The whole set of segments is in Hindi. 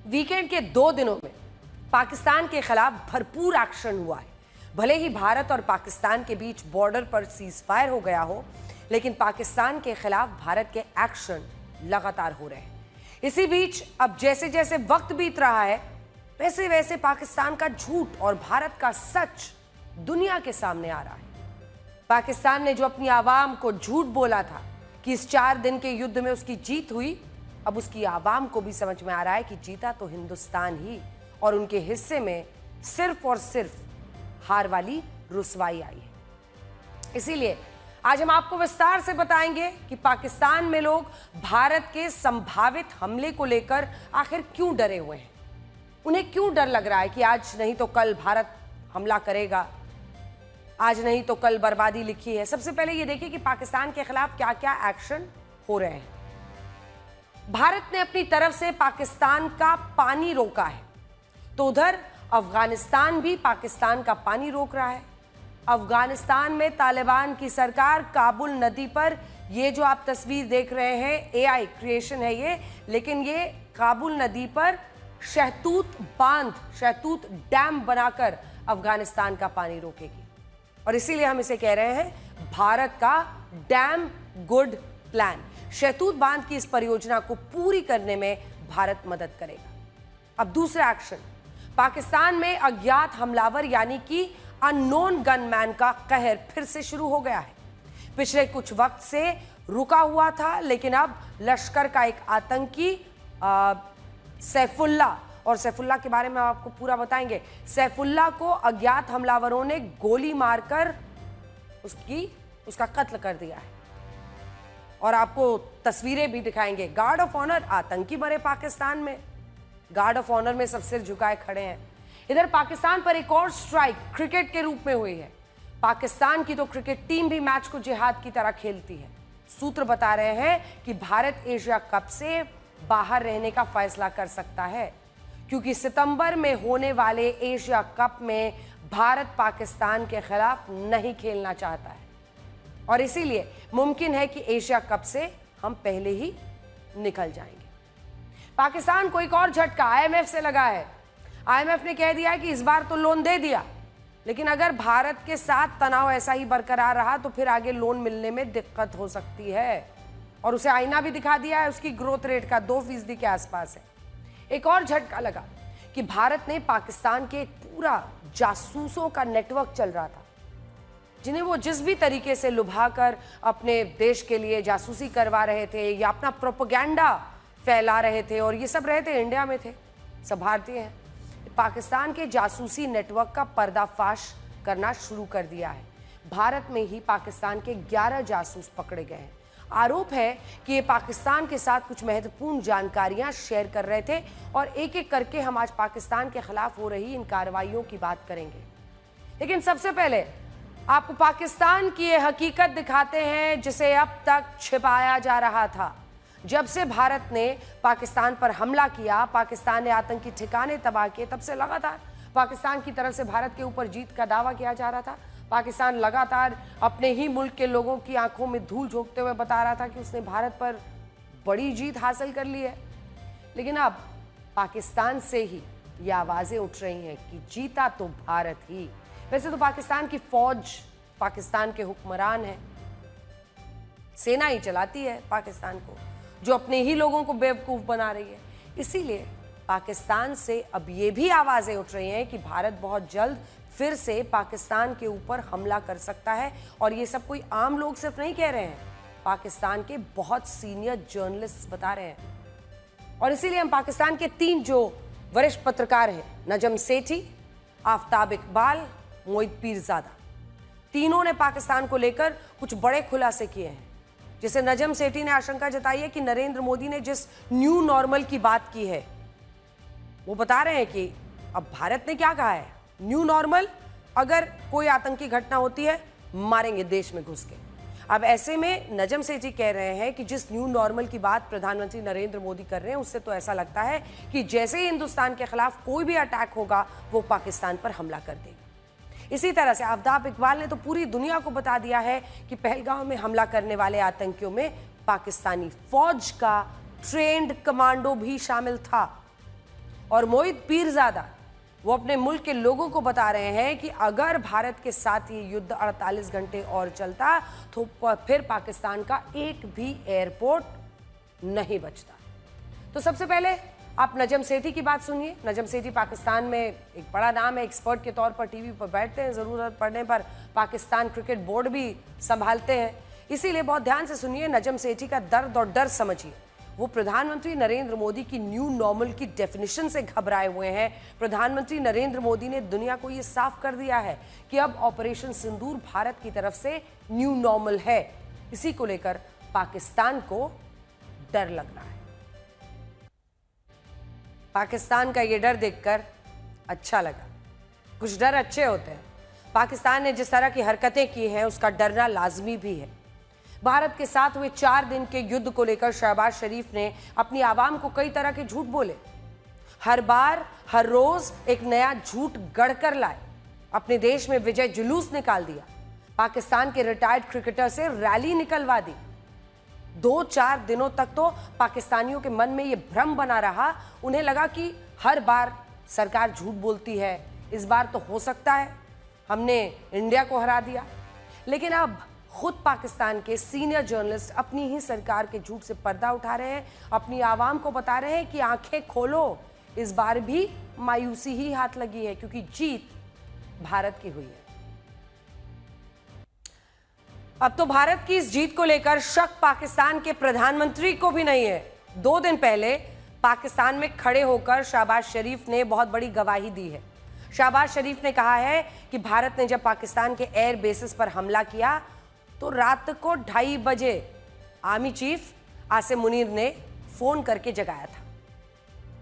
वीकेंड के 2 दिनों में पाकिस्तान के खिलाफ भरपूर एक्शन हुआ है। भले ही भारत और पाकिस्तान के बीच बॉर्डर पर सीज फायर हो गया हो, लेकिन पाकिस्तान के खिलाफ भारत के एक्शन लगातार हो रहे हैं। इसी बीच अब जैसे जैसे वक्त बीत रहा है, वैसे वैसे पाकिस्तान का झूठ और भारत का सच दुनिया के सामने आ रहा है। पाकिस्तान ने जो अपनी आवाम को झूठ बोला था कि इस 4 दिन के युद्ध में उसकी जीत हुई, अब उसकी आवाम को भी समझ में आ रहा है कि जीता तो हिंदुस्तान ही, और उनके हिस्से में सिर्फ और सिर्फ हार वाली रुसवाई आई है। इसीलिए आज हम आपको विस्तार से बताएंगे कि पाकिस्तान में लोग भारत के संभावित हमले को लेकर आखिर क्यों डरे हुए हैं। उन्हें क्यों डर लग रहा है कि आज नहीं तो कल भारत हमला करेगा, आज नहीं तो कल बर्बादी लिखी है। सबसे पहले ये देखिए कि पाकिस्तान के खिलाफ क्या क्या एक्शन हो रहे हैं। भारत ने अपनी तरफ से पाकिस्तान का पानी रोका है, तो उधर अफगानिस्तान भी पाकिस्तान का पानी रोक रहा है। अफगानिस्तान में तालिबान की सरकार काबुल नदी पर, ये जो आप तस्वीर देख रहे हैं एआई क्रिएशन है ये, लेकिन ये काबुल नदी पर शहतूत बांध, शहतूत डैम बनाकर अफगानिस्तान का पानी रोकेगी। और इसीलिए हम इसे कह रहे हैं भारत का डैम गुड प्लान। शहतूत बांध की इस परियोजना को पूरी करने में भारत मदद करेगा। अब दूसरा एक्शन, पाकिस्तान में अज्ञात हमलावर यानी कि अननोन गनमैन का कहर फिर से शुरू हो गया है। पिछले कुछ वक्त से रुका हुआ था, लेकिन अब लश्कर का एक आतंकी सैफुल्ला, और सैफुल्ला के बारे में आपको पूरा बताएंगे। सैफुल्ला को अज्ञात हमलावरों ने गोली मारकर उसका कत्ल कर दिया है, और आपको तस्वीरें भी दिखाएंगे। गार्ड ऑफ ऑनर आतंकी मरे पाकिस्तान में, गार्ड ऑफ ऑनर में सब सिर झुकाए खड़े हैं। इधर पाकिस्तान पर एक और स्ट्राइक क्रिकेट के रूप में हुई है। पाकिस्तान की तो क्रिकेट टीम भी मैच को जिहाद की तरह खेलती है। सूत्र बता रहे हैं कि भारत एशिया कप से बाहर रहने का फैसला कर सकता है, क्योंकि सितंबर में होने वाले एशिया कप में भारत पाकिस्तान के खिलाफ नहीं खेलना चाहता है, और इसीलिए मुमकिन है कि एशिया कप से हम पहले ही निकल जाएंगे। पाकिस्तान को एक और झटका आईएमएफ से लगा है। आईएमएफ ने कह दिया है कि इस बार तो लोन दे दिया, लेकिन अगर भारत के साथ तनाव ऐसा ही बरकरार रहा तो फिर आगे लोन मिलने में दिक्कत हो सकती है। और उसे आईना भी दिखा दिया है, उसकी ग्रोथ रेट का 2% के आसपास है। एक और झटका लगा कि भारत ने पाकिस्तान के एक पूरा जासूसों का नेटवर्क चल रहा था, जिन्हें वो जिस भी तरीके से लुभाकर अपने देश के लिए जासूसी करवा रहे थे या अपना प्रोपेगेंडा फैला रहे थे, और ये सब रहे थे इंडिया में थे, सब भारतीय हैं। पाकिस्तान के जासूसी नेटवर्क का पर्दाफाश करना शुरू कर दिया है। भारत में ही पाकिस्तान के 11 जासूस पकड़े गए हैं। आरोप है कि ये पाकिस्तान के साथ कुछ महत्वपूर्ण जानकारियां शेयर कर रहे थे, और एक एक करके हम आज पाकिस्तान के खिलाफ हो रही इन कार्रवाइयों की बात करेंगे। लेकिन सबसे पहले आपको पाकिस्तान की ये हकीकत दिखाते हैं जिसे अब तक छिपाया जा रहा था। जब से भारत ने पाकिस्तान पर हमला किया, पाकिस्तान ने आतंकी ठिकाने तबाह किए, तब से लगातार पाकिस्तान की तरफ से भारत के ऊपर जीत का दावा किया जा रहा था। पाकिस्तान लगातार अपने ही मुल्क के लोगों की आंखों में धूल झोंकते हुए बता रहा था कि उसने भारत पर बड़ी जीत हासिल कर ली है। लेकिन अब पाकिस्तान से ही ये आवाजें उठ रही हैं कि जीता तो भारत ही। वैसे तो पाकिस्तान की फौज पाकिस्तान के हुक्मरान है, सेना ही चलाती है पाकिस्तान को, जो अपने ही लोगों को बेवकूफ बना रही है। इसीलिए पाकिस्तान से अब ये भी आवाजें उठ रही हैं कि भारत बहुत जल्द फिर से पाकिस्तान के ऊपर हमला कर सकता है। और ये सब कोई आम लोग सिर्फ नहीं कह रहे हैं, पाकिस्तान के बहुत सीनियर जर्नलिस्ट बता रहे हैं। और इसीलिए हम पाकिस्तान के 3 जो वरिष्ठ पत्रकार हैं, नजम सेठी, आफ्ताब इकबाल, मोहित पीरजादा, तीनों ने पाकिस्तान को लेकर कुछ बड़े खुलासे किए हैं। जैसे नजम सेठी ने आशंका जताई है कि नरेंद्र मोदी ने जिस न्यू नॉर्मल की बात की है, वो बता रहे हैं कि अब भारत ने क्या कहा है, न्यू नॉर्मल, अगर कोई आतंकी घटना होती है मारेंगे देश में घुस के। अब ऐसे में नजम सेठी कह रहे हैं कि जिस न्यू नॉर्मल की बात प्रधानमंत्री नरेंद्र मोदी कर रहे हैं, उससे तो ऐसा लगता है कि जैसे ही हिंदुस्तान के खिलाफ कोई भी अटैक होगा वो पाकिस्तान पर हमला कर देगा। इसी तरह से आफ्ताब इकबाल ने तो पूरी दुनिया को बता दिया है कि पहलगाम में हमला करने वाले आतंकियों में पाकिस्तानी फौज का ट्रेंड कमांडो भी शामिल था। और मोहित पीरजादा वो अपने मुल्क के लोगों को बता रहे हैं कि अगर भारत के साथ ये युद्ध 48 घंटे और चलता तो फिर पाकिस्तान का एक भी एयरपोर्ट नहीं बचता। तो सबसे पहले आप नजम सेठी की बात सुनिए। नजम सेठी पाकिस्तान में एक बड़ा नाम है, एक्सपर्ट के तौर पर टीवी पर बैठते हैं, जरूरत पड़ने पर पाकिस्तान क्रिकेट बोर्ड भी संभालते हैं, इसीलिए बहुत ध्यान से सुनिए। नजम सेठी का दर्द और डर समझिए। वो प्रधानमंत्री नरेंद्र मोदी की न्यू नॉर्मल की डेफिनेशन से घबराए हुए हैं। प्रधानमंत्री नरेंद्र मोदी ने दुनिया को ये साफ कर दिया है कि अब ऑपरेशन सिंदूर भारत की तरफ से न्यू नॉर्मल है। इसी को लेकर पाकिस्तान को डर लग रहा है। पाकिस्तान का ये डर देखकर अच्छा लगा। कुछ डर अच्छे होते हैं। पाकिस्तान ने जिस तरह की हरकतें की हैं उसका डरना लाजमी भी है। भारत के साथ हुए 4 दिन के युद्ध को लेकर शहबाज शरीफ ने अपनी आवाम को कई तरह के झूठ बोले। हर बार हर रोज एक नया झूठ गढ़कर लाए। अपने देश में विजय जुलूस निकाल दिया। पाकिस्तान के रिटायर्ड क्रिकेटर से रैली निकलवा दी। 2-4 दिनों तक तो पाकिस्तानियों के मन में यह भ्रम बना रहा। उन्हें लगा कि हर बार सरकार झूठ बोलती है, इस बार तो हो सकता है हमने इंडिया को हरा दिया। लेकिन अब खुद पाकिस्तान के सीनियर जर्नलिस्ट अपनी ही सरकार के झूठ से पर्दा उठा रहे हैं, अपनी आवाम को बता रहे हैं कि आंखें खोलो, इस बार भी मायूसी ही हाथ लगी है क्योंकि जीत भारत की हुई है। अब तो भारत की इस जीत को लेकर शक पाकिस्तान के प्रधानमंत्री को भी नहीं है। 2 दिन पहले पाकिस्तान में खड़े होकर शहबाज शरीफ ने बहुत बड़ी गवाही दी है। शहबाज शरीफ ने कहा है कि भारत ने जब पाकिस्तान के एयर बेसिस पर हमला किया तो रात को 2:30 बजे आर्मी चीफ आसिम मुनीर ने फोन करके जगाया था।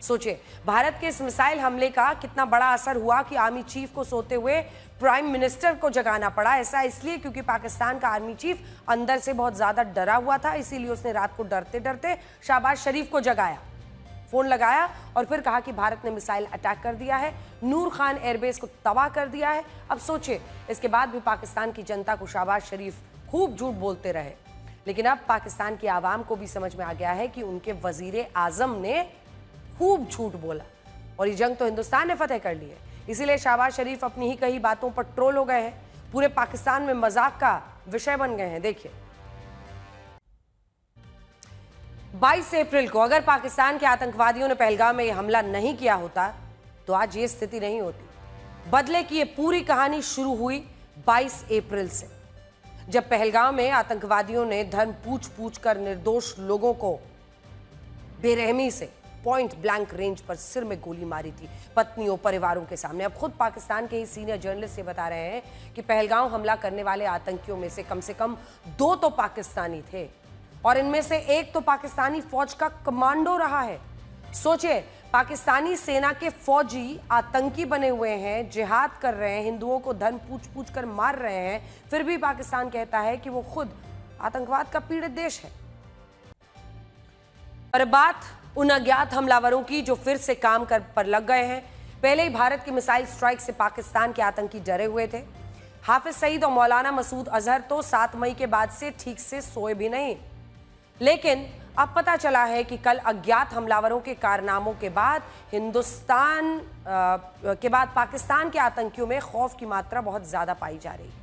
सोचिए, भारत के इस मिसाइल हमले का कितना बड़ा असर हुआ कि आर्मी चीफ को सोते हुए प्राइम मिनिस्टर को जगाना पड़ा। ऐसा इसलिए क्योंकि पाकिस्तान का आर्मी चीफ अंदर से बहुत ज्यादा डरा हुआ था, इसीलिए उसने रात को डरते डरते शहबाज शरीफ को जगाया, फोन लगाया और फिर कहा कि भारत ने मिसाइल अटैक कर दिया है, नूर खान एयरबेस को तबाह कर दिया है। अब सोचिए, इसके बाद भी पाकिस्तान की जनता को शहबाज शरीफ खूब झूठ बोलते रहे, लेकिन अब पाकिस्तान की आवाम को भी समझ में आ गया है कि उनके वजीर आजम ने खूब झूठ बोला और ये जंग तो हिंदुस्तान ने फतेह कर ली है। इसीलिए शहबाज शरीफ अपनी ही कही बातों पर ट्रोल हो गए हैं, पूरे पाकिस्तान में मजाक का विषय बन गए हैं। देखिए, 22 अप्रैल को अगर पाकिस्तान के आतंकवादियों ने पहलगाम में यह हमला नहीं किया होता तो आज ये स्थिति नहीं होती। बदले की ये पूरी कहानी शुरू हुई 22 अप्रैल से, जब पहलगाम में आतंकवादियों ने धर्म पूछ कर निर्दोष लोगों को बेरहमी से पॉइंट ब्लैंक रेंज पर सिर में गोली मारी थी, पत्नियों परिवारों के सामने। अब खुद पाकिस्तान के ही सीनियर जर्नलिस्ट ये बता रहे हैं कि पहलगाम हमला करने वाले आतंकियों में से कम 2 तो पाकिस्तानी थे और इनमें से एक तो पाकिस्तानी फौज का कमांडो रहा है। सोचिए, पाकिस्तानी सेना के फौजी आतंकी बने हुए हैं, जिहाद कर रहे हैं, हिंदुओं को धर्म पूछ कर मार रहे हैं, फिर भी पाकिस्तान कहता है कि वो खुद आतंकवाद का पीड़ित देश है। और बात उन अज्ञात हमलावरों की जो फिर से काम पर लग गए हैं। पहले ही भारत की मिसाइल स्ट्राइक से पाकिस्तान के आतंकी डरे हुए थे। हाफिज सईद और मौलाना मसूद अजहर तो 7 मई के बाद से ठीक से सोए भी नहीं। लेकिन अब पता चला है कि कल अज्ञात हमलावरों के कारनामों के बाद पाकिस्तान के आतंकियों में खौफ की मात्रा बहुत ज्यादा पाई जा रही है।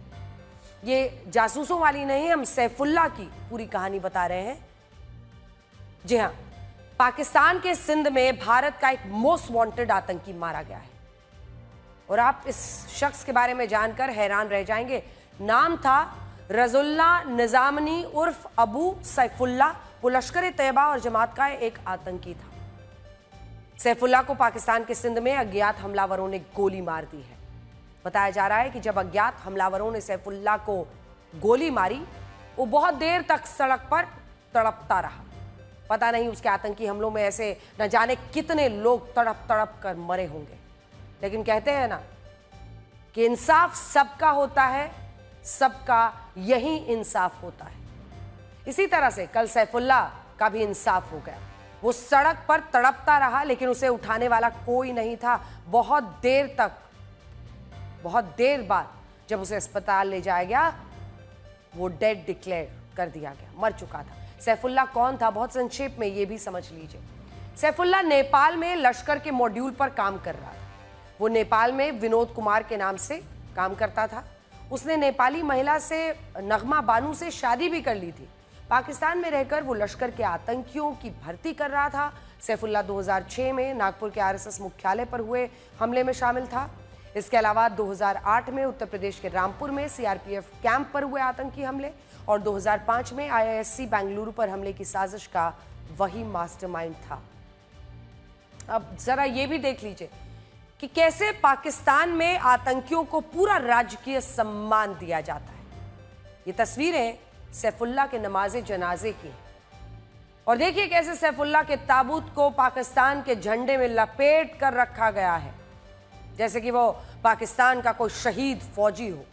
ये जासूसों वाली नहीं, हम सैफुल्लाह की पूरी कहानी बता रहे हैं। जी हाँ, पाकिस्तान के सिंध में भारत का एक मोस्ट वांटेड आतंकी मारा गया है और आप इस शख्स के बारे में जानकर हैरान रह जाएंगे। नाम था रजुल्ला निजामनी उर्फ अबू सैफुल्लाह। वो लश्कर तैयबा और जमात का एक आतंकी था। सैफुल्लाह को पाकिस्तान के सिंध में अज्ञात हमलावरों ने गोली मार दी है। बताया जा रहा है कि जब अज्ञात हमलावरों ने सैफुल्लाह को गोली मारी, वो बहुत देर तक सड़क पर तड़पता रहा। पता नहीं उसके आतंकी हमलों में ऐसे न जाने कितने लोग तड़प कर मरे होंगे। लेकिन कहते हैं ना कि इंसाफ सबका होता है, सबका यही इंसाफ होता है। इसी तरह से कल सैफुल्लाह का भी इंसाफ हो गया। वो सड़क पर तड़पता रहा लेकिन उसे उठाने वाला कोई नहीं था। बहुत देर बाद जब उसे अस्पताल ले जाया गया, वो डेड डिक्लेयर कर दिया गया, मर चुका था। सैफुल्लाह कौन था, बहुत संक्षेप में ये भी समझ लीजिए। सैफुल्ला नेपाल में लश्कर के मॉड्यूल पर काम कर रहा था। वो नेपाल में विनोद कुमार के नाम से काम करता था। उसने नेपाली महिला से, नगमा बानू से शादी भी कर ली थी। पाकिस्तान में रहकर वो लश्कर के आतंकियों की भर्ती कर रहा था। सैफुल्ला 2006 में नागपुर के आरएसएस मुख्यालय पर हुए हमले में शामिल था। इसके अलावा 2008 में उत्तर प्रदेश के रामपुर में सीआरपीएफ कैंप पर हुए आतंकी हमले और 2005 में आईआईएससी बेंगलुरु पर हमले की साजिश का वही मास्टरमाइंड था। अब जरा ये भी देख लीजिए कि कैसे पाकिस्तान में आतंकियों को पूरा राजकीय सम्मान दिया जाता है। ये तस्वीरें सैफुल्ला के नमाजे जनाजे की हैं और देखिए कैसे सैफुल्ला के ताबूत को पाकिस्तान के झंडे में लपेट कर रखा गया है, जैसे कि वो पाकिस्तान का कोई शहीद फौजी हो।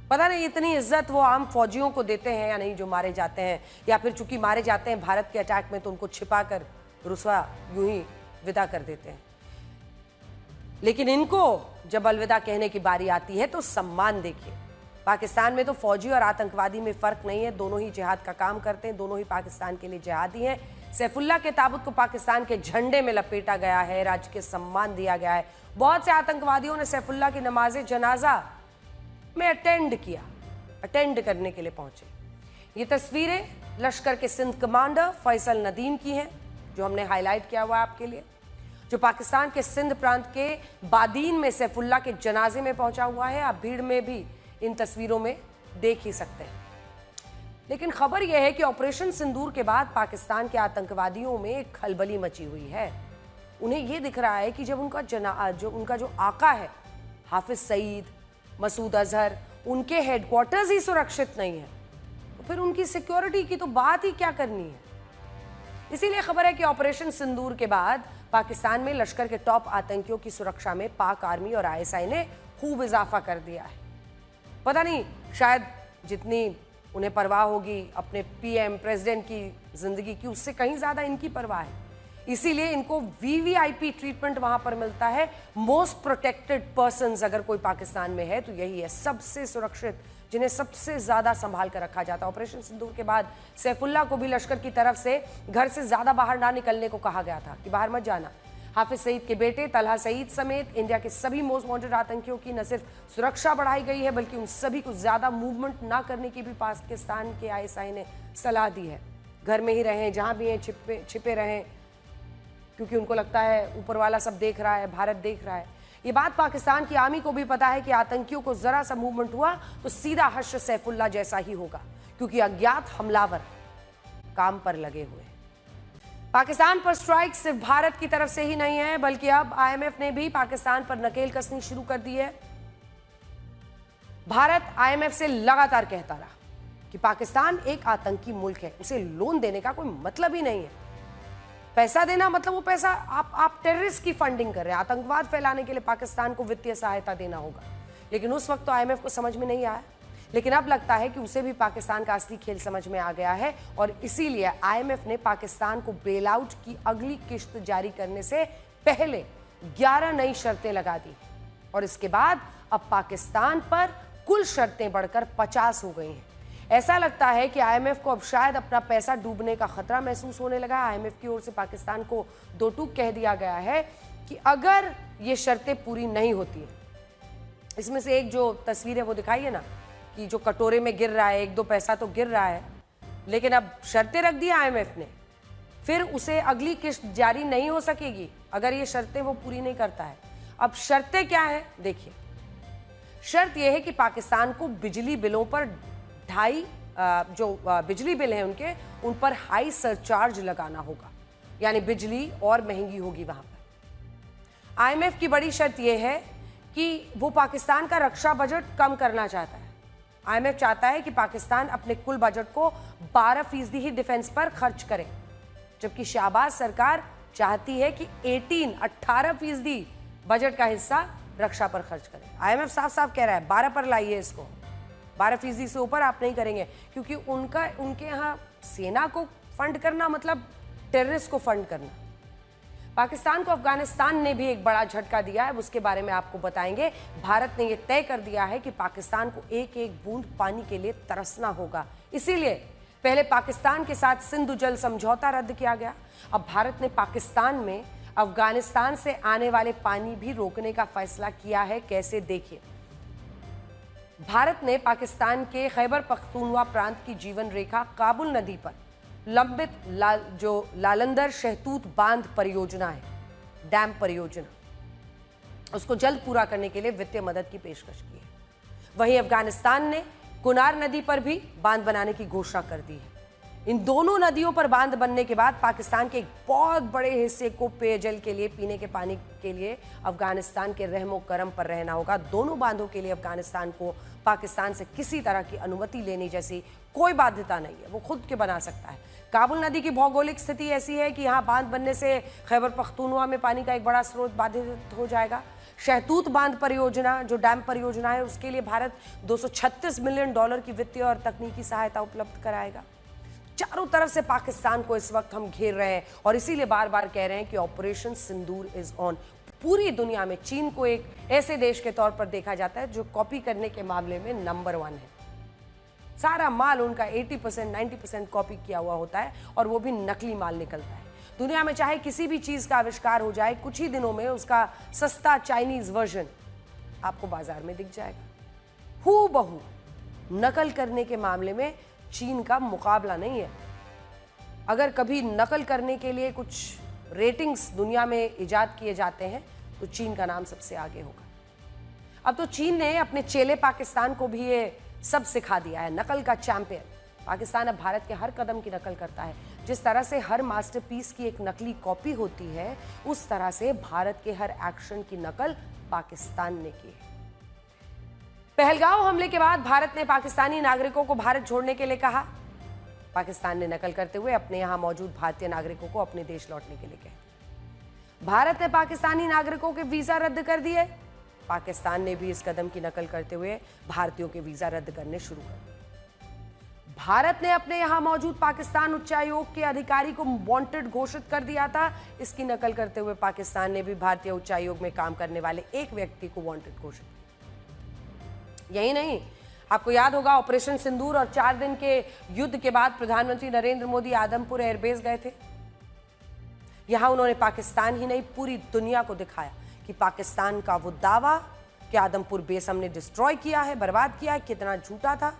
पता नहीं इतनी इज्जत वो आम फौजियों को देते हैं या नहीं जो मारे जाते हैं, या फिर चूंकि मारे जाते हैं भारत के अटैक में तो उनको छिपा कर रुसवा यूं ही विदा कर देते हैं। लेकिन इनको जब अलविदा कहने की बारी आती है तो सम्मान देखिए। पाकिस्तान में तो फौजी और आतंकवादी में फर्क नहीं है, दोनों ही जिहाद का काम करते हैं, दोनों ही पाकिस्तान के लिए जिहादी हैं। सैफुल्ला के ताबूत को पाकिस्तान के झंडे में लपेटा गया है, राजकीय सम्मान दिया गया है। बहुत से आतंकवादियों ने सैफुल्ला की नमाजे जनाजा में अटेंड करने के लिए पहुंचे। ये तस्वीरें लश्कर के सिंध कमांडर फैसल नदीम की हैं, जो हमने हाईलाइट किया हुआ है आपके लिए, जो पाकिस्तान के सिंध प्रांत के बादीन में सैफुल्ला के जनाजे में पहुंचा हुआ है। आप भीड़ में भी इन तस्वीरों में देख ही सकते हैं। लेकिन खबर यह है कि ऑपरेशन सिंदूर के बाद पाकिस्तान के आतंकवादियों में एक खलबली मची हुई है। उन्हें यह दिख रहा है कि जब उनका जो आका है हाफिज सईद, मसूद अजहर, उनके हेडक्वार्टर्स ही सुरक्षित नहीं है तो फिर उनकी सिक्योरिटी की तो बात ही क्या करनी है। इसीलिए खबर है कि ऑपरेशन सिंदूर के बाद पाकिस्तान में लश्कर के टॉप आतंकियों की सुरक्षा में पाक आर्मी और आईएसआई ने खूब इजाफा कर दिया है। पता नहीं, शायद जितनी उन्हें परवाह होगी अपने पीएम प्रेसिडेंट की जिंदगी की, उससे कहीं ज्यादा इनकी परवाह है। इसीलिए इनको वीवीआईपी ट्रीटमेंट वहां पर मिलता है। मोस्ट प्रोटेक्टेड पर्सन्स अगर कोई पाकिस्तान में है तो यही है, सबसे सुरक्षित, जिन्हें सबसे ज्यादा संभाल कर रखा जाता है। ऑपरेशन सिंदूर के बाद सैफुल्ला को भी लश्कर की तरफ से घर से ज्यादा बाहर ना निकलने को कहा गया था कि बाहर मत जाना। हाफिज सईद के बेटे तलहा सईद समेत इंडिया के सभी मोस्ट वांटेड आतंकियों की न सिर्फ सुरक्षा बढ़ाई गई है बल्कि उन सभी को ज्यादा मूवमेंट ना करने की भी पाकिस्तान के आईएसआई ने सलाह दी है। घर में ही रहें, जहां भी हैं छिपे रहें, क्योंकि उनको लगता है ऊपर वाला सब देख रहा है, भारत देख रहा है। ये बात पाकिस्तान की आर्मी को भी पता है कि आतंकियों को जरा सा मूवमेंट हुआ तो सीधा हश्र सैफुल्ला जैसा ही होगा, क्योंकि अज्ञात हमलावर काम पर लगे हुए हैं। पाकिस्तान पर स्ट्राइक सिर्फ भारत की तरफ से ही नहीं है बल्कि अब आईएमएफ ने भी पाकिस्तान पर नकेल कसनी शुरू कर दी है। भारत आईएमएफ से लगातार कहता रहा कि पाकिस्तान एक आतंकी मुल्क है, उसे लोन देने का कोई मतलब ही नहीं है। पैसा देना मतलब वो पैसा आप टेररिस्ट की फंडिंग कर रहे हैं, आतंकवाद फैलाने के लिए पाकिस्तान को वित्तीय सहायता देना होगा। लेकिन उस वक्त तो आईएमएफ को समझ में नहीं आया, लेकिन अब लगता है कि उसे भी पाकिस्तान का असली खेल समझ में आ गया है और इसीलिए आईएमएफ ने पाकिस्तान को बेल आउट की अगली किश्त जारी करने से पहले 11 नई शर्तें लगा दी और इसके बाद अब पाकिस्तान पर कुल शर्तें बढ़कर 50 हो गई हैं। ऐसा लगता है कि आईएमएफ को अब शायद अपना पैसा डूबने का खतरा महसूस होने लगा। आईएमएफ की ओर से पाकिस्तान को दो टूक कह दिया गया है कि अगर ये शर्तें पूरी नहीं होती, इसमें से एक जो तस्वीर है वो दिखाई है ना, कि जो कटोरे में गिर रहा है, एक दो पैसा तो गिर रहा है, लेकिन अब शर्तें रख दी आईएमएफ ने, फिर उसे अगली किश्त जारी नहीं हो सकेगी अगर ये शर्तें वो पूरी नहीं करता है। अब शर्तें क्या है देखिए। शर्त यह है कि पाकिस्तान को बिजली बिलों पर जो बिजली बिल हैं उनके, उन पर हाई सरचार्ज लगाना होगा, यानी बिजली और महंगी होगी वहां पर। आईएमएफ की बड़ी शर्त यह है कि वो पाकिस्तान का रक्षा बजट कम करना चाहता है। आईएमएफ चाहता है कि पाकिस्तान अपने कुल बजट को 12% ही डिफेंस पर खर्च करे, जबकि शहबाज सरकार चाहती है कि 18% बजट का हिस्सा रक्षा पर खर्च करे। आईएमएफ साफ साफ कह रहा है 12 पर लाइए इसको, 12% से ऊपर आप नहीं करेंगे, क्योंकि उनके यहाँ सेना को फंड करना मतलब टेररिस्ट को फंड करना। पाकिस्तान को अफगानिस्तान ने भी एक बड़ा झटका दिया है, उसके बारे में आपको बताएंगे। भारत ने यह तय कर दिया है कि पाकिस्तान को एक एक बूंद पानी के लिए तरसना होगा, इसीलिए पहले पाकिस्तान के साथ सिंधु जल समझौता रद्द किया गया। अब भारत ने पाकिस्तान में अफगानिस्तान से आने वाले पानी भी रोकने का फैसला किया है। कैसे, देखिए। भारत ने पाकिस्तान के खैबर पख्तूनवा प्रांत की जीवन रेखा काबुल नदी पर लंबित जो लालंदर शहतूत बांध परियोजना है, डैम परियोजना, उसको जल्द पूरा करने के लिए वित्तीय मदद की पेशकश की है। वहीं अफगानिस्तान ने कुनार नदी पर भी बांध बनाने की घोषणा कर दी है। इन दोनों नदियों पर बांध बनने के बाद पाकिस्तान के एक बहुत बड़े हिस्से को पेयजल के लिए, पीने के पानी के लिए अफगानिस्तान के रहमो करम पर रहना होगा। दोनों बांधों के लिए अफगानिस्तान को पाकिस्तान से किसी तरह की अनुमति लेने जैसी कोई बाध्यता नहीं है, वो खुद के बना सकता है। काबुल नदी की भौगोलिक स्थिति ऐसी है कि यहाँ बांध बनने से खैबर पख्तूनवा में पानी का एक बड़ा स्रोत बाधित हो जाएगा। शहतूत बांध परियोजना, जो डैम परियोजना है, उसके लिए भारत $236 मिलियन की वित्तीय और तकनीकी सहायता उपलब्ध कराएगा। चारों तरफ से पाकिस्तान को इस वक्त हम घेर रहे हैं और इसीलिए बार बार कह रहे हैं कि ऑपरेशन सिंदूर इज ऑन। पूरी दुनिया में चीन को एक ऐसे देश के तौर पर देखा जाता है जो कॉपी करने के मामले में नंबर 1 है। सारा माल उनका 80% 90% कॉपी किया हुआ होता है और वो भी नकली माल निकलता है। दुनिया में चाहे किसी भी चीज का आविष्कार हो जाए, कुछ ही दिनों में उसका सस्ता चाइनीज वर्जन आपको बाजार में दिख जाएगा। हूबहू नकल करने के मामले में चीन का मुकाबला नहीं है। अगर कभी नकल करने के लिए कुछ रेटिंग्स दुनिया में इजाद किए जाते हैं तो चीन का नाम सबसे आगे होगा। अब तो चीन ने अपने चेले पाकिस्तान को भी ये सब सिखा दिया है। नकल का चैंपियन पाकिस्तान अब भारत के हर कदम की नकल करता है। जिस तरह से हर मास्टरपीस की एक नकली कॉपी होती है, उस तरह से भारत के हर एक्शन की नकल पाकिस्तान ने की है। पहलगांव हमले के बाद भारत ने पाकिस्तानी नागरिकों को भारत छोड़ने के लिए कहा। पाकिस्तान ने नकल करते हुए अपने यहां मौजूद भारतीय नागरिकों को अपने देश लौटने के लिए कहा। भारत ने पाकिस्तानी नागरिकों के वीजा रद्द कर दिए। पाकिस्तान ने भी इस कदम की नकल करते हुए भारतीयों के वीजा रद्द करने शुरू कर दिए। भारत ने अपने यहां मौजूद पाकिस्तान उच्चायोग के अधिकारी को वांटेड घोषित कर दिया था। इसकी नकल करते हुए पाकिस्तान ने भी भारतीय उच्चायोग में काम करने वाले एक व्यक्ति को वांटेड घोषित किया। यही नहीं, आपको याद होगा ऑपरेशन सिंदूर और 4 दिन के युद्ध के बाद प्रधानमंत्री नरेंद्र मोदी आदमपुर एयरबेस गए थे। यहां उन्होंने पाकिस्तान ही नहीं, पूरी दुनिया को दिखाया कि पाकिस्तान का वो दावा कि आदमपुर बेस हमने डिस्ट्रॉय किया है, बर्बाद किया है, कितना झूठा था।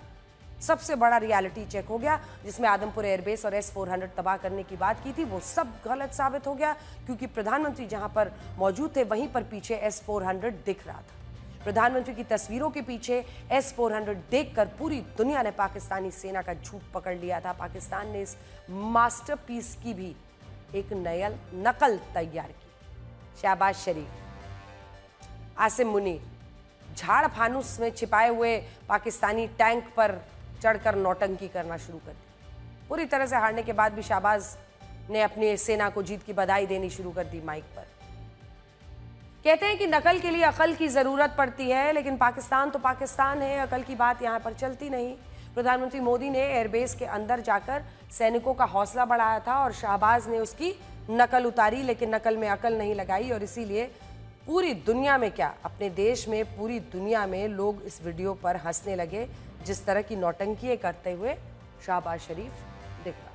सबसे बड़ा रियलिटी चेक हो गया, जिसमें आदमपुर एयरबेस और S-400 तबाह करने की बात की थी, वो सब गलत साबित हो गया, क्योंकि प्रधानमंत्री जहां पर मौजूद थे वहीं पर पीछे S-400 दिख रहा था। प्रधानमंत्री की तस्वीरों के पीछे S-400 देखकर पूरी दुनिया ने पाकिस्तानी सेना का झूठ पकड़ लिया था। पाकिस्तान ने इस मास्टरपीस की भी एक नया नकल तैयार की। शहबाज शरीफ, आसिम मुनीर, झाड़ फानूस में छिपाए हुए पाकिस्तानी टैंक पर चढ़कर नौटंकी करना शुरू कर दी। पूरी तरह से हारने के बाद भी शहबाज ने अपनी सेना को जीत की बधाई देनी शुरू कर दी माइक पर। कहते हैं कि नकल के लिए अकल की जरूरत पड़ती है, लेकिन पाकिस्तान तो पाकिस्तान है, अकल की बात यहाँ पर चलती नहीं। प्रधानमंत्री मोदी ने एयरबेस के अंदर जाकर सैनिकों का हौसला बढ़ाया था और शहबाज ने उसकी नकल उतारी, लेकिन नकल में अकल नहीं लगाई और इसीलिए पूरी दुनिया में, क्या अपने देश में, पूरी दुनिया में लोग इस वीडियो पर हंसने लगे, जिस तरह की नौटंकी करते हुए शहबाज शरीफ दिख रहा है।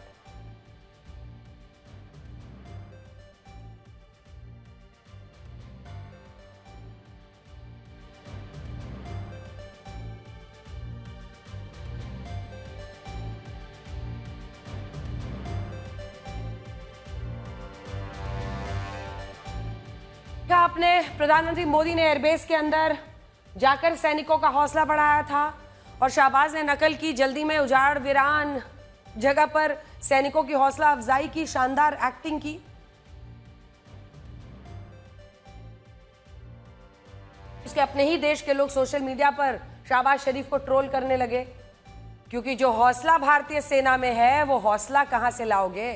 आपने प्रधानमंत्री मोदी ने एयरबेस के अंदर जाकर सैनिकों का हौसला बढ़ाया था और शहबाज ने नकल की, जल्दी में उजाड़ वीरान जगह पर सैनिकों की हौसला अफजाई की, शानदार एक्टिंग की। उसके अपने ही देश के लोग सोशल मीडिया पर शहबाज शरीफ को ट्रोल करने लगे, क्योंकि जो हौसला भारतीय सेना में है वो हौसला कहां से लाओगे।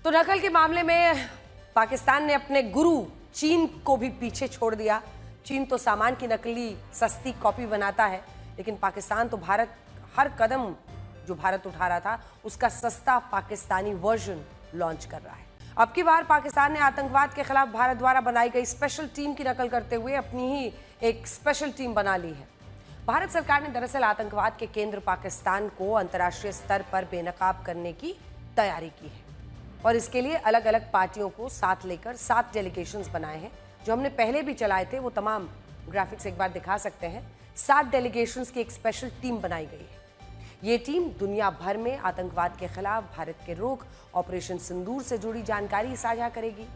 तो नकल के मामले में पाकिस्तान ने अपने गुरु चीन को भी पीछे छोड़ दिया। चीन तो सामान की नकली सस्ती कॉपी बनाता है, लेकिन पाकिस्तान तो भारत हर कदम जो भारत उठा रहा था उसका सस्ता पाकिस्तानी वर्जन लॉन्च कर रहा है। अब की बार पाकिस्तान ने आतंकवाद के खिलाफ भारत द्वारा बनाई गई स्पेशल टीम की नकल करते हुए अपनी ही एक स्पेशल टीम बना ली है। भारत सरकार ने दरअसल आतंकवाद के केंद्र पाकिस्तान को अंतर्राष्ट्रीय स्तर पर बेनकाब करने की तैयारी की है और इसके लिए अलग अलग पार्टियों को साथ लेकर 7 डेलीगेशंस बनाए हैं। जो हमने पहले भी चलाए थे वो तमाम ग्राफिक्स एक बार दिखा सकते हैं। 7 डेलीगेशंस की एक स्पेशल टीम बनाई गई है। ये टीम दुनिया भर में आतंकवाद के खिलाफ भारत के रुख, ऑपरेशन सिंदूर से जुड़ी जानकारी साझा करेगी।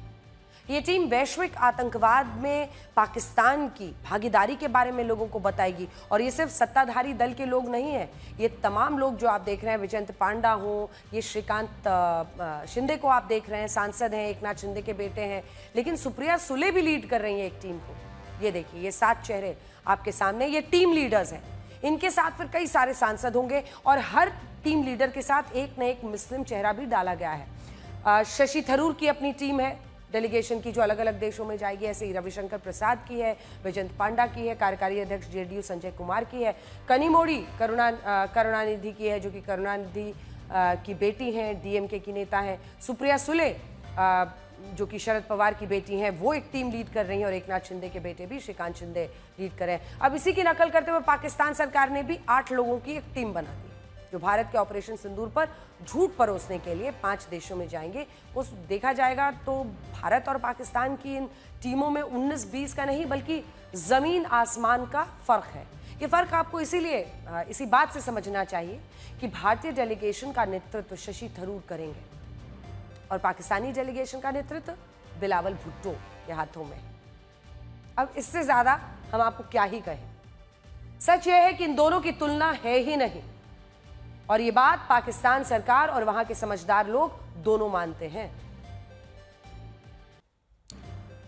ये टीम वैश्विक आतंकवाद में पाकिस्तान की भागीदारी के बारे में लोगों को बताएगी और ये सिर्फ सत्ताधारी दल के लोग नहीं हैं। ये तमाम लोग जो आप देख रहे हैं, विजयंत पांडा हो, ये श्रीकांत शिंदे को आप देख रहे हैं, सांसद हैं, एकनाथ शिंदे के बेटे हैं, लेकिन सुप्रिया सुले भी लीड कर रही हैं एक टीम को। ये देखिए, ये 7 चेहरे आपके सामने, ये टीम लीडर्स हैं। इनके साथ फिर कई सारे सांसद होंगे और हर टीम लीडर के साथ एक न एक मुस्लिम चेहरा भी डाला गया है। शशि थरूर की अपनी टीम है डेलीगेशन की, जो अलग अलग देशों में जाएगी। ऐसे ही रविशंकर प्रसाद की है, विजयंत पांडा की है, कार्यकारी अध्यक्ष जेडीयू संजय कुमार की है, कनिमोड़ी करुणानिधि की है, जो कि करुणानिधि की बेटी हैं, डीएमके की नेता हैं। सुप्रिया सुले जो कि शरद पवार की बेटी हैं, वो एक टीम लीड कर रही हैं और एकनाथ शिंदे के बेटे भी श्रीकांत शिंदे लीड कर रहे हैं। अब इसी की नकल करते हुए पाकिस्तान सरकार ने भी 8 लोगों की एक टीम बना दी जो भारत के ऑपरेशन सिंदूर पर झूठ परोसने के लिए 5 देशों में जाएंगे। उस देखा जाएगा तो भारत और पाकिस्तान की इन टीमों में 19-20 का नहीं बल्कि जमीन आसमान का फर्क है। ये फर्क आपको इसीलिए इसी बात से समझना चाहिए कि भारतीय डेलीगेशन का नेतृत्व शशि थरूर करेंगे और पाकिस्तानी डेलीगेशन का नेतृत्व बिलावल भुट्टो के हाथों में। अब इससे ज्यादा हम आपको क्या ही कहें। सच यह है कि इन दोनों की तुलना है ही नहीं और ये बात पाकिस्तान सरकार और वहां के समझदार लोग दोनों मानते हैं।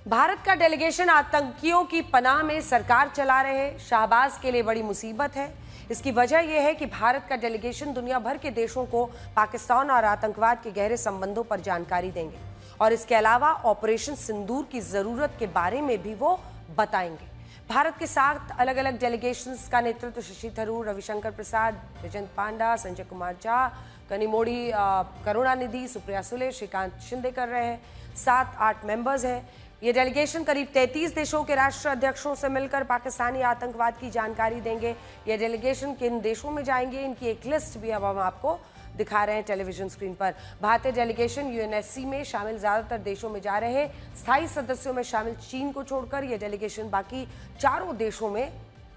भारत का डेलीगेशन आतंकियों की पनाह में सरकार चला रहे शाहबाज के लिए बड़ी मुसीबत है। इसकी वजह यह है कि भारत का डेलीगेशन दुनिया भर के देशों को पाकिस्तान और आतंकवाद के गहरे संबंधों पर जानकारी देंगे और इसके अलावा ऑपरेशन सिंदूर की जरूरत के बारे में भी वो बताएंगे। भारत के 7 अलग अलग डेलीगेशंस का नेतृत्व शशि थरूर, रविशंकर प्रसाद, विजयंत पांडा, संजय कुमार झा, कनिमोड़ी करुणानिधि, सुप्रिया सुले, श्रीकांत शिंदे कर रहे हैं। 7-8 मेंबर्स हैं। ये डेलीगेशन करीब 33 देशों के राष्ट्र अध्यक्षों से मिलकर पाकिस्तानी आतंकवाद की जानकारी देंगे। ये डेलीगेशन किन देशों में जाएंगे, इनकी एक लिस्ट भी अब हम आपको दिखा रहे हैं टेलीविजन स्क्रीन पर। भारतीय डेलीगेशन यूएनएससी में शामिल ज्यादातर देशों में जा रहे स्थायी सदस्यों में शामिल चीन को छोड़कर यह डेलीगेशन बाकी 4 देशों में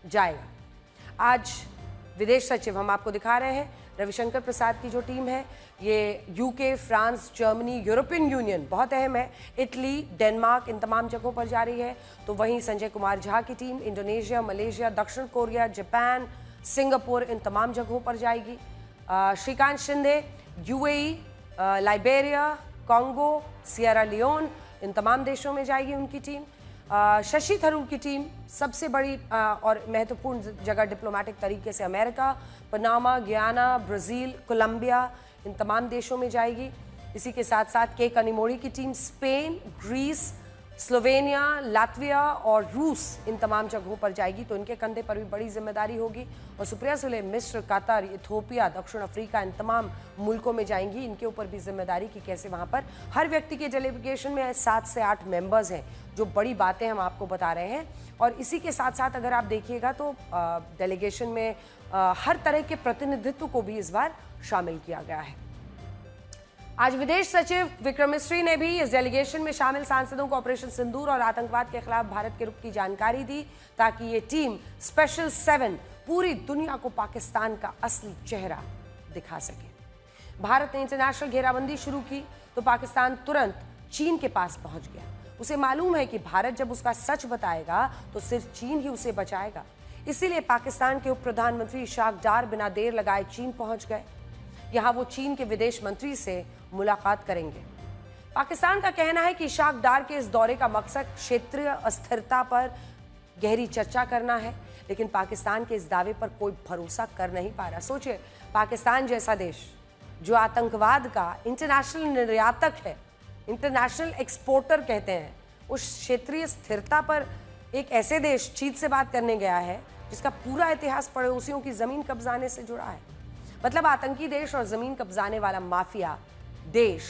जाएगा। आज विदेश सचिव हम आपको दिखा रहे हैं रविशंकर प्रसाद की जो टीम है, ये UK, France, Germany, European union बहुत अहम है, इटली, डेनमार्क, इन तमाम जगहों पर जा रही है। तो वहीं संजय कुमार झा की टीम इंडोनेशिया, मलेशिया, दक्षिण कोरिया, जापान, सिंगापुर, इन तमाम जगहों पर जाएगी। Shrikant Shinde UAE, Liberia, Congo, Sierra Leone, इन तमाम देशों में जाएगी उनकी टीम। शशि थरूर की टीम सबसे बड़ी और महत्वपूर्ण जगह डिप्लोमेटिक तरीके से अमेरिका, पनामा, गियाना, ब्राज़ील, कोलंबिया, इन तमाम देशों में जाएगी। इसी के साथ साथ के कनिमोड़ी की team Spain, Greece, Slovenia, Latvia और रूस, इन तमाम जगहों पर जाएगी। तो इनके कंधे पर भी बड़ी जिम्मेदारी होगी। और सुप्रिया सुले मिस्र, कतर, इथोपिया, दक्षिण अफ्रीका, इन तमाम मुल्कों में जाएंगी। इनके ऊपर भी जिम्मेदारी कि कैसे वहाँ पर हर व्यक्ति के डेलीगेशन में 7 से 8 मेंबर्स हैं, जो बड़ी बातें हम आपको बता रहे हैं। और इसी के साथ साथ अगर आप देखिएगा तो डेलीगेशन में हर तरह के प्रतिनिधित्व को भी इस बार शामिल किया गया है। आज विदेश सचिव विक्रम मिस्री ने भी इस डेलीगेशन में शामिल सांसदों को ऑपरेशन सिंदूर और आतंकवाद के खिलाफ भारत के रुख की जानकारी दी, ताकि ये टीम स्पेशल 7 पूरी दुनिया को पाकिस्तान का असली चेहरा दिखा सके। भारत ने इंटरनेशनल घेराबंदी शुरू की तो पाकिस्तान तुरंत चीन के पास पहुंच गया। उसे मालूम है कि भारत जब उसका सच बताएगा तो सिर्फ चीन ही उसे बचाएगा। इसीलिए पाकिस्तान के उप प्रधानमंत्री इशाक डार बिना देर लगाए चीन पहुंच गए। यहां वो चीन के विदेश मंत्री से मुलाकात करेंगे। पाकिस्तान का कहना है कि इशाक डार के इस दौरे का मकसद क्षेत्रीय अस्थिरता पर गहरी चर्चा करना है, लेकिन पाकिस्तान के इस दावे पर कोई भरोसा कर नहीं पा रहा। सोचिए, पाकिस्तान जैसा देश जो आतंकवाद का इंटरनेशनल निर्यातक है, इंटरनेशनल एक्सपोर्टर कहते हैं, उस क्षेत्रीय स्थिरता पर एक ऐसे देश चीन से बात करने गया है जिसका पूरा इतिहास पड़ोसियों की जमीन कब्जाने से जुड़ा है। मतलब आतंकी देश और जमीन कब्जाने वाला माफिया देश,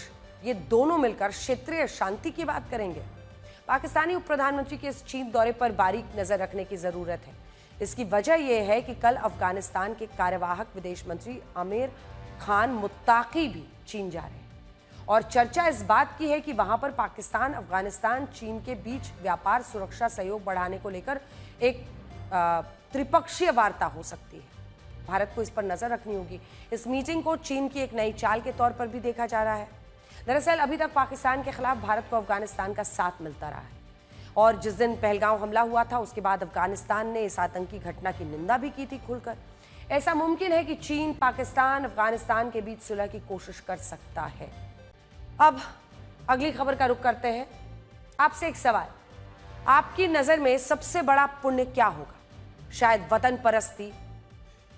ये दोनों मिलकर क्षेत्रीय शांति की बात करेंगे। पाकिस्तानी उप प्रधानमंत्री के इस चीन दौरे पर बारीक नजर रखने की जरूरत है। इसकी वजह यह है कि कल अफगानिस्तान के कार्यवाहक विदेश मंत्री आमिर खान मुत्ताकी भी चीन जा रहे हैं और चर्चा इस बात की है कि वहां पर पाकिस्तान, अफगानिस्तान, चीन के बीच व्यापार, सुरक्षा सहयोग बढ़ाने को लेकर एक त्रिपक्षीय वार्ता हो सकती है। भारत को इस पर नजर रखनी होगी। इस मीटिंग को चीन की एक नई चाल के तौर पर भी देखा जा रहा है। दरअसल अभी तक पाकिस्तान के खिलाफ भारत को अफगानिस्तान का साथ मिलता रहा है और जिस दिन पहलगाम हमला हुआ था उसके बाद अफगानिस्तान ने इस आतंकी घटना की निंदा भी की थी खुलकर। ऐसा मुमकिन है कि चीन, पाकिस्तान, अफगानिस्तान के बीच सुलह की कोशिश कर सकता है। अब अगली खबर का रुख करते हैं। आपसे एक सवाल, आपकी नजर में सबसे बड़ा पुण्य क्या होगा? शायद वतन परस्ती,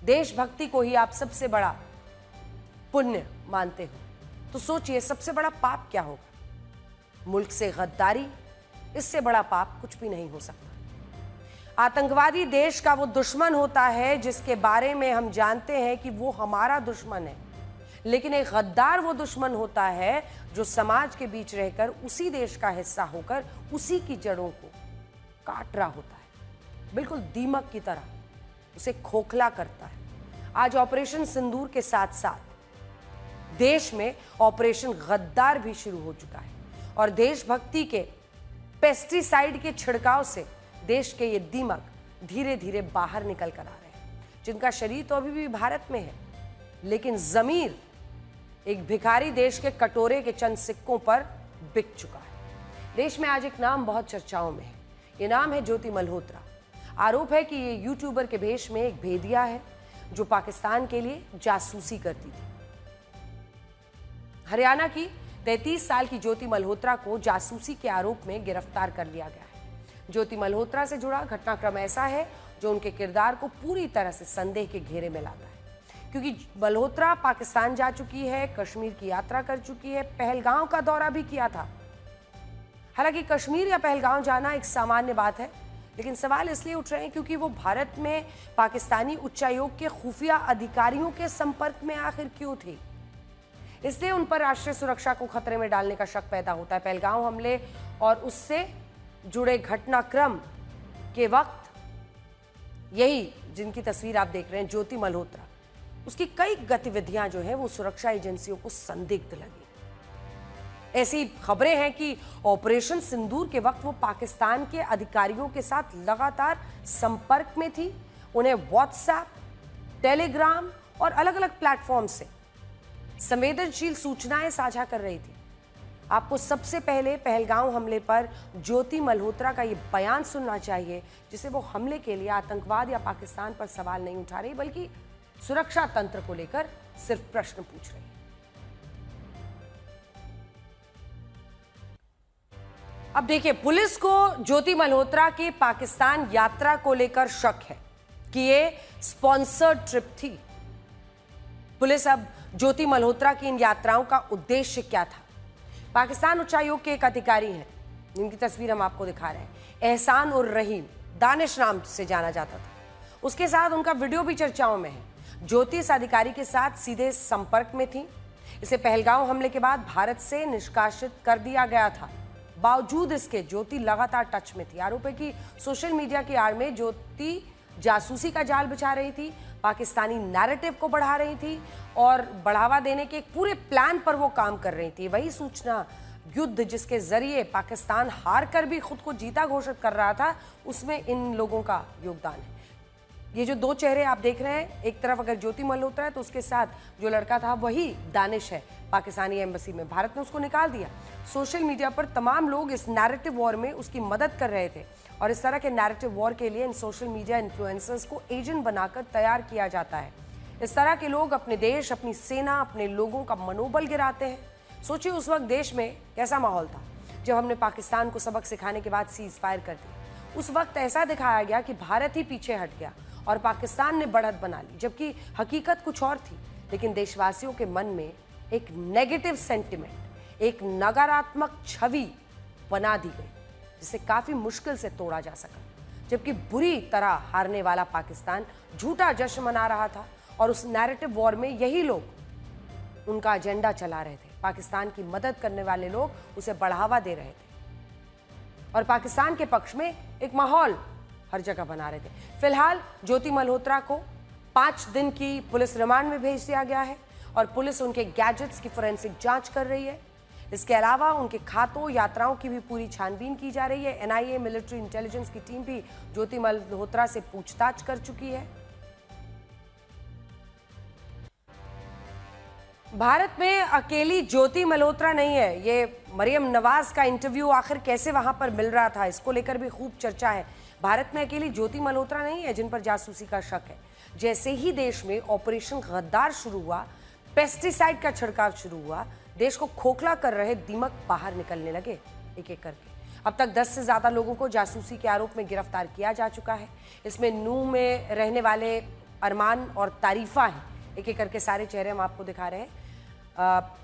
देशभक्ति को ही आप सबसे बड़ा पुण्य मानते हो, तो सोचिए सबसे बड़ा पाप क्या होगा? मुल्क से गद्दारी, इससे बड़ा पाप कुछ भी नहीं हो सकता। आतंकवादी देश का वो दुश्मन होता है जिसके बारे में हम जानते हैं कि वो हमारा दुश्मन है, लेकिन एक गद्दार वो दुश्मन होता है जो समाज के बीच रहकर उसी देश का हिस्सा होकर उसी की जड़ों को काट रहा होता है, बिल्कुल दीमक की तरह उसे खोखला करता है। आज ऑपरेशन सिंदूर के साथ साथ देश में ऑपरेशन गद्दार भी शुरू हो चुका है और देशभक्ति के पेस्टिसाइड के छिड़काव से देश के ये दीमक धीरे धीरे बाहर निकल कर आ रहे हैं, जिनका शरीर तो अभी भी भारत में है, लेकिन जमीर एक भिखारी देश के कटोरे के चंद सिक्कों पर बिक चुका है। देश में आज एक नाम बहुत चर्चाओं में है। ये नाम है ज्योति मल्होत्रा। आरोप है कि ये यूट्यूबर के भेष में एक भेदिया है जो पाकिस्तान के लिए जासूसी करती थी। हरियाणा की 33 साल की ज्योति मल्होत्रा को जासूसी के आरोप में गिरफ्तार कर लिया गया है। ज्योति मल्होत्रा से जुड़ा घटनाक्रम ऐसा है जो उनके किरदार को पूरी तरह से संदेह के घेरे में लाता है, क्योंकि मल्होत्रा पाकिस्तान जा चुकी है, कश्मीर की यात्रा कर चुकी है, पहलगाम का दौरा भी किया था। हालांकि कश्मीर या पहलगाम जाना एक सामान्य बात है, लेकिन सवाल इसलिए उठ रहे हैं क्योंकि वो भारत में पाकिस्तानी उच्चायोग के खुफिया अधिकारियों के संपर्क में आखिर क्यों थी। इसलिए उन पर राष्ट्रीय सुरक्षा को खतरे में डालने का शक पैदा होता है। पहलगाम हमले और उससे जुड़े घटनाक्रम के वक्त यही जिनकी तस्वीर आप देख रहे हैं, ज्योति मल्होत्रा, उसकी कई गतिविधियां जो है वो सुरक्षा एजेंसियों को संदिग्ध लगी। ऐसी खबरें हैं कि ऑपरेशन सिंदूर के वक्त वो पाकिस्तान के अधिकारियों के साथ लगातार संपर्क में थी। उन्हें व्हाट्सएप, टेलीग्राम और अलग अलग प्लेटफॉर्म से संवेदनशील सूचनाएं साझा कर रही थी। आपको सबसे पहले पहलगाम हमले पर ज्योति मल्होत्रा का ये बयान सुनना चाहिए, जिसे वो हमले के लिए आतंकवाद या पाकिस्तान पर सवाल नहीं उठा रही, बल्कि सुरक्षा तंत्र को लेकर सिर्फ प्रश्न पूछ रही है। अब देखिए, पुलिस को ज्योति मल्होत्रा की पाकिस्तान यात्रा को लेकर शक है कि ये स्पॉन्सर्ड ट्रिप थी। पुलिस अब ज्योति मल्होत्रा की इन यात्राओं का उद्देश्य क्या था? पाकिस्तान उच्चायोग के एक अधिकारी हैं जिनकी तस्वीर हम आपको दिखा रहे हैं, एहसान उर रहीम, दानिश नाम से जाना जाता था। उसके साथ उनका वीडियो भी चर्चाओं में है। ज्योति इस अधिकारी के साथ सीधे संपर्क में थी। इसे पहलगाम हमले के बाद भारत से निष्कासित कर दिया गया था। बावजूद इसके ज्योति लगातार टच में थी। आरोप है कि सोशल मीडिया की आड़ में ज्योति जासूसी का जाल बिछा रही थी, पाकिस्तानी नैरेटिव को बढ़ा रही थी और बढ़ावा देने के एक पूरे प्लान पर वो काम कर रही थी। वही सूचना युद्ध जिसके जरिए पाकिस्तान हार कर भी खुद को जीता घोषित कर रहा था, उसमें इन लोगों का योगदान है। ये जो दो चेहरे आप देख रहे हैं, एक तरफ अगर ज्योति मल्होत्रा है तो उसके साथ जो लड़का था वही दानिश है। पाकिस्तानी एम्बेसी में भारत ने उसको निकाल दिया। सोशल मीडिया पर तमाम लोग इस नैरेटिव वॉर में उसकी मदद कर रहे थे और इस तरह के नैरेटिव वॉर के लिए इन सोशल मीडिया इन्फ्लुएंसर्स को एजेंट बनाकर तैयार किया जाता है। इस तरह के लोग अपने देश, अपनी सेना, अपने लोगों का मनोबल गिराते हैं। सोचिए उस वक्त देश में कैसा माहौल था जब हमने पाकिस्तान को सबक सिखाने के बाद सीज फायर कर दी। उस वक्त ऐसा दिखाया गया कि भारत ही पीछे हट गया और पाकिस्तान ने बढ़त बना ली, जबकि हकीकत कुछ और थी। लेकिन देशवासियों के मन में एक नेगेटिव सेंटिमेंट, एक नकारात्मक छवि बना दी गई, जिसे काफी मुश्किल से तोड़ा जा सका। जबकि बुरी तरह हारने वाला पाकिस्तान झूठा जश्न मना रहा था और उस नैरेटिव वॉर में यही लोग उनका एजेंडा चला रहे थे। पाकिस्तान की मदद करने वाले लोग उसे बढ़ावा दे रहे थे और पाकिस्तान के पक्ष में एक माहौल हर जगह बना रहे थे। फिलहाल ज्योति मल्होत्रा को 5 दिन की पुलिस रिमांड में भेज दिया गया है और पुलिस उनके गैजेट्स की फोरेंसिक जांच कर रही है। इसके अलावा उनके खातों, यात्राओं की भी पूरी छानबीन की जा रही है। एनआईए मिलिट्री इंटेलिजेंस की टीम भी ज्योति मल्होत्रा से पूछताछ कर चुकी है। भारत में अकेली ज्योति मल्होत्रा नहीं है। ये मरियम नवाज का इंटरव्यू आखिर कैसे वहां पर मिल रहा था, इसको लेकर भी खूब चर्चा है। भारत में अकेली ज्योति मल्होत्रा नहीं है जिन पर जासूसी का शक है। जैसे ही देश में ऑपरेशन गद्दार शुरू हुआ, पेस्टिसाइड का छिड़काव शुरू हुआ, देश को खोखला कर रहे दीमक बाहर निकलने लगे एक एक करके। अब तक 10 से ज्यादा लोगों को जासूसी के आरोप में गिरफ्तार किया जा चुका है। इसमें नूह में रहने वाले अरमान और तारीफा हैं। एक एक करके सारे चेहरे हम आपको दिखा रहे हैं।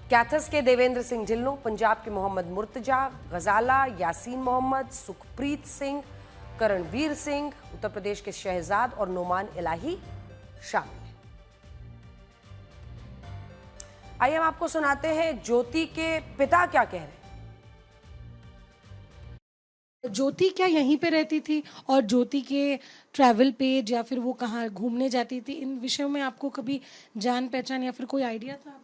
कैथस के देवेंद्र सिंह ढिल्लों, पंजाब के मोहम्मद मुर्तजा, गजाला, यासीन मोहम्मद, सुखप्रीत सिंह, करणवीर सिंह, उत्तर प्रदेश के शहजाद और नोमान इलाही शामिल हैं। आइए हम आपको सुनाते हैं ज्योति के पिता क्या कह रहे हैं। ज्योति क्या यहीं पे रहती थी और ज्योति के ट्रैवल पेज या फिर वो कहाँ घूमने जाती थी, इन विषयों में आपको कभी जान पहचान या फिर कोई आइडिया था?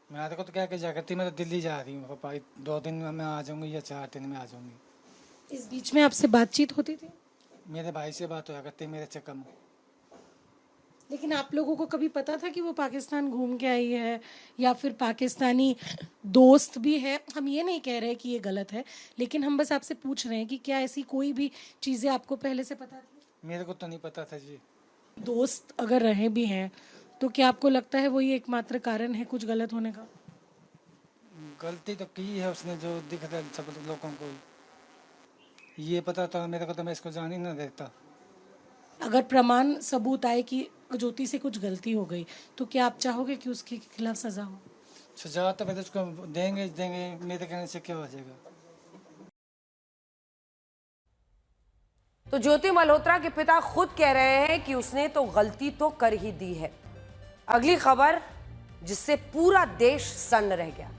मैं तो क्या जा करती, मैं तो दिल्ली जा रही हूँ पापा, 2 दिन में मैं आ जाऊंगी या 4 दिन में आ जाऊंगी। इस बीच में आपसे बातचीत होती थी? मेरे भाई से बात होया करती मेरे चक्कर में। लेकिन आप लोगों को कभी पता था कि वो पाकिस्तान घूम के आई है या फिर पाकिस्तानी दोस्त भी है? हम ये नहीं कह रहे कि ये गलत है, लेकिन हम बस आपसे पूछ रहे हैं कि क्या ऐसी कोई भी चीज़ें आपको पहले से पता थी? मेरे को तो नहीं पता था जी। दोस्त अगर रहे भी हैं तो क्या आपको लगता है वही एकमात्र कारण है कुछ गलत होने का? गलती तो की है उसने, जो दिख रहा है सब लोगों को ये पता था, मेरे को तो मैं इसको जान ही ना देता। अगर प्रमाण सबूत आए कि ज्योति से कुछ गलती हो गई तो क्या आप चाहोगे कि उसके खिलाफ सजा हो? सजा तो फिर उसको देंगे, मेरे कहने से क्या हो जाएगा। तो ज्योति मल्होत्रा के पिता खुद कह रहे हैं कि उसने तो गलती तो कर ही दी है। अगली खबर जिससे पूरा देश सन्न रह गया।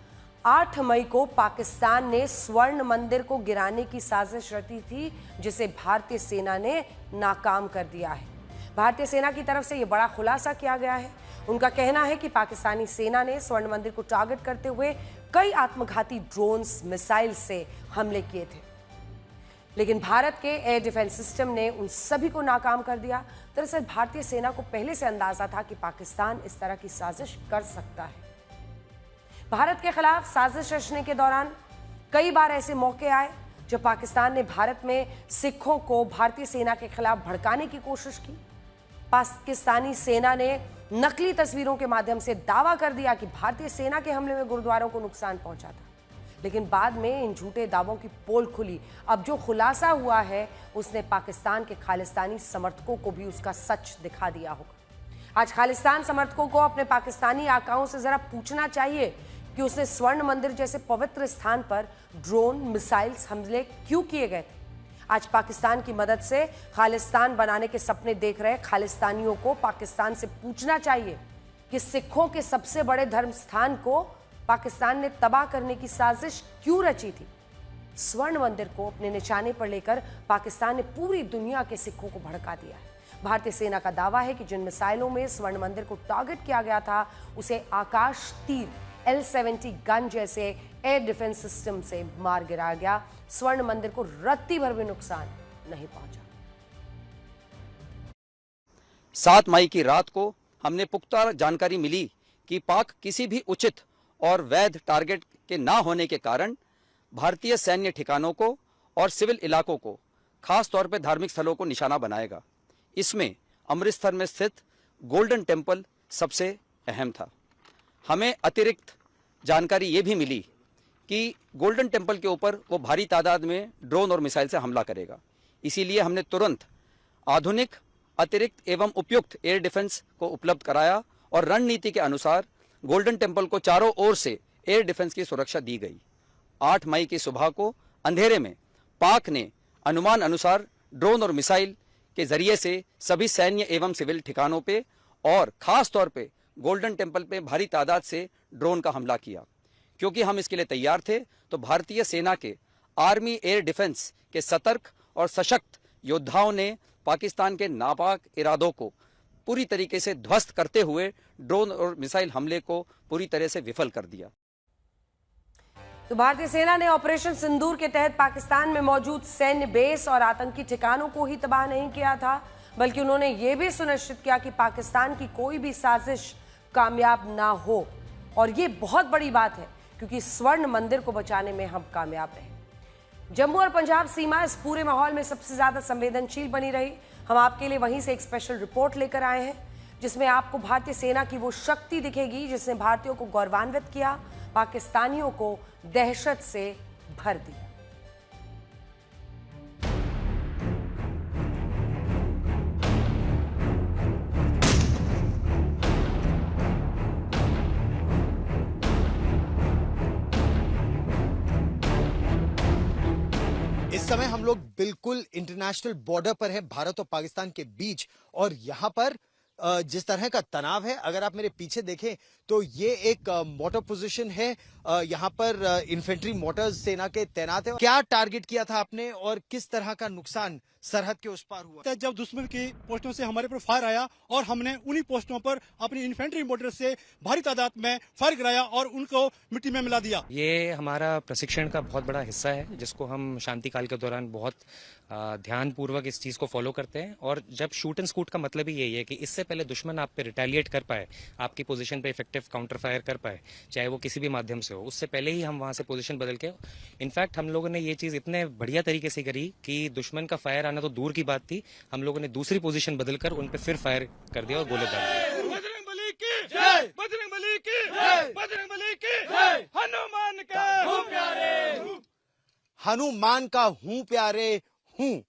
8 मई को पाकिस्तान ने स्वर्ण मंदिर को गिराने की साजिश रची थी, जिसे भारतीय सेना ने नाकाम कर दिया है। भारतीय सेना की तरफ से यह बड़ा खुलासा किया गया है। उनका कहना है कि पाकिस्तानी सेना ने स्वर्ण मंदिर को टारगेट करते हुए कई आत्मघाती ड्रोन्स, मिसाइल से हमले किए थे, लेकिन भारत के एयर डिफेंस सिस्टम ने उन सभी को नाकाम कर दिया। दरअसल भारतीय सेना को पहले से अंदाजा था कि पाकिस्तान इस तरह की साजिश कर सकता है। भारत के खिलाफ साजिश रचने के दौरान कई बार ऐसे मौके आए जब पाकिस्तान ने भारत में सिखों को भारतीय सेना के खिलाफ भड़काने की कोशिश की। पाकिस्तानी सेना ने नकली तस्वीरों के माध्यम से दावा कर दिया कि भारतीय सेना के हमले में गुरुद्वारों को नुकसान पहुंचा था, लेकिन बाद में इन झूठे दावों की पोल खुली। अब जो खुलासा हुआ है उसने पाकिस्तान के खालिस्तानी समर्थकों को भी उसका सच दिखा दिया होगा। आज खालिस्तान समर्थकों को अपने पाकिस्तानी आकाओं से जरा पूछना चाहिए कि उसने स्वर्ण मंदिर जैसे पवित्र स्थान पर ड्रोन, मिसाइल्स हमले क्यों किए गए थे। आज पाकिस्तान की मदद से खालिस्तान बनाने के सपने देख रहे खालिस्तानियों को पाकिस्तान से पूछना चाहिए कि सिखों के सबसे बड़े धर्म स्थान को पाकिस्तान ने तबाह करने की साजिश क्यों रची थी। स्वर्ण मंदिर को अपने निशाने पर लेकर पाकिस्तान ने पूरी दुनिया के सिखों को भड़का दिया है। भारतीय सेना का दावा है कि जिन मिसाइलों में स्वर्ण मंदिर को टारगेट किया गया था उसे आकाश तीर L-70 गन जैसे एयर डिफेंस सिस्टम से मार गिराया गया। स्वर्ण मंदिर को रत्ती भर भी नुकसान नहीं पहुंचा। 7 मई की रात को हमने पुख्ता जानकारी मिली कि पाक किसी भी उचित और वैध टारगेट के ना होने के कारण भारतीय सैन्य ठिकानों को और सिविल इलाकों को, खास तौर पर धार्मिक स्थलों को निशाना बनाएगा। इसमें अमृतसर में स्थित गोल्डन टेम्पल सबसे अहम था। हमें अतिरिक्त जानकारी ये भी मिली कि गोल्डन टेम्पल के ऊपर वो भारी तादाद में ड्रोन और मिसाइल से हमला करेगा। इसीलिए हमने तुरंत आधुनिक, अतिरिक्त एवं उपयुक्त एयर डिफेंस को उपलब्ध कराया और रणनीति के अनुसार गोल्डन टेम्पल को चारों ओर से एयर डिफेंस की सुरक्षा दी गई। 8 मई की सुबह को अंधेरे में पाक ने अनुमान अनुसार ड्रोन और मिसाइल के जरिए से सभी सैन्य एवं सिविल ठिकानों पे और खास तौर पे गोल्डन टेम्पल पे भारी तादाद से ड्रोन का हमला किया। क्योंकि हम इसके लिए तैयार थे, तो भारतीय सेना के आर्मी एयर डिफेंस के सतर्क और सशक्त योद्धाओं ने पाकिस्तान के नापाक इरादों को पूरी तरीके से ध्वस्त करते हुए ड्रोन और मिसाइल हमले को पूरी तरह से विफल कर दिया। तो भारतीय सेना ने ऑपरेशन सिंदूर के तहत पाकिस्तान में मौजूद सैन्य बेस और आतंकी ठिकानों को ही तबाह नहीं किया था, बल्कि उन्होंने ये भी सुनिश्चित किया कि पाकिस्तान की कोई भी साजिश कामयाब ना हो। और ये बहुत बड़ी बात है, क्योंकि स्वर्ण मंदिर को बचाने में हम कामयाब रहे। जम्मू और पंजाब सीमा इस पूरे माहौल में सबसे ज्यादा संवेदनशील बनी रही। हम आपके लिए वहीं से एक स्पेशल रिपोर्ट लेकर आए हैं, जिसमें आपको भारतीय सेना की वो शक्ति दिखेगी जिसने भारतीयों को गौरवान्वित किया, पाकिस्तानियों को दहशत से भर दिया। इस समय हम लोग बिल्कुल इंटरनेशनल बॉर्डर पर हैं, भारत और पाकिस्तान के बीच। और यहाँ पर जिस तरह का तनाव है, अगर आप मेरे पीछे देखें तो ये एक मोटर पोजीशन है। यहाँ पर इन्फेंट्री मोटर्स सेना के तैनात है। क्या टारगेट किया था आपने और किस तरह का नुकसान सरहद के उस पार हुआ? जब दुश्मन की पोस्टों से हमारे पर फायर आया और हमने उन्हीं पोस्टों पर अपनी इन्फेंट्री मोटर से भारी तादाद में फायर कराया और उनको मिट्टी में मिला दिया। ये हमारा प्रशिक्षण का बहुत बड़ा हिस्सा है, जिसको हम शांति काल के दौरान बहुत ध्यान पूर्वक इस चीज को फॉलो करते हैं। और जब शूट एंड स्कूट का मतलब ही यही है कि इससे पहले दुश्मन आप पे रिटेलिएट कर पाए, आपकी पोजीशन पे इफेक्टिव काउंटर फायर कर पाए, चाहे वो किसी भी माध्यम से हो, उससे पहले ही हम वहां से पोजीशन बदल के, इनफैक्ट हम लोगों ने ये चीज इतने बढ़िया तरीके से करी कि दुश्मन का फायर आना तो दूर की बात थी, हम लोगों ने दूसरी पोजीशन बदलकर उन पे फिर फायर कर दिया और गोले दाग दिए। बजरंग बली की जय, बजरंग बली की जय, बजरंग बली की जय, हनुमान का हूँ प्यारे, हनुमान का हूं प्यारे हूं,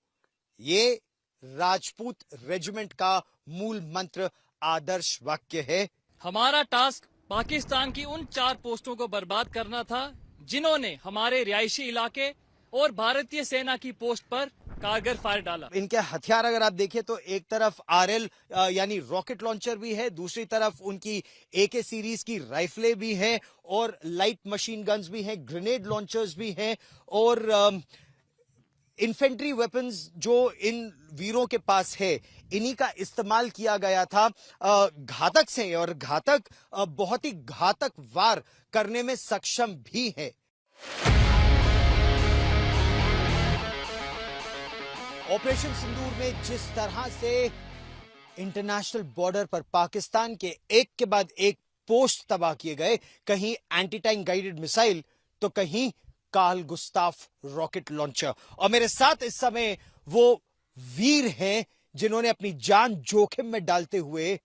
ये राजपूत रेजिमेंट का मूल मंत्र, आदर्श वाक्य है। हमारा टास्क पाकिस्तान की उन 4 पोस्टों को बर्बाद करना था जिन्होंने हमारे रिहायशी इलाके और भारतीय सेना की पोस्ट पर कारगर फायर डाला। इनके हथियार अगर आप देखें तो एक तरफ आरएल यानी रॉकेट लॉन्चर भी है, दूसरी तरफ उनकी एके सीरीज की राइफलें भी हैं और लाइट मशीन गन्स भी हैं, ग्रेनेड लॉन्चर्स भी हैं और इन्फेंट्री वेपन्स जो इन वीरों के पास है, इन्हीं का इस्तेमाल किया गया था घातक से, और घातक बहुत ही घातक वार करने में सक्षम भी है। ऑपरेशन सिंदूर में जिस तरह से इंटरनेशनल बॉर्डर पर पाकिस्तान के एक के बाद एक पोस्ट तबाह किए गए, कहीं एंटी टैंक गाइडेड मिसाइल तो कहीं कार्ल गुस्ताफ रॉकेट लॉन्चर। और मेरे साथ इस समय वो वीर हैं जिन्होंने अपनी जान जोखिम में डालते हुए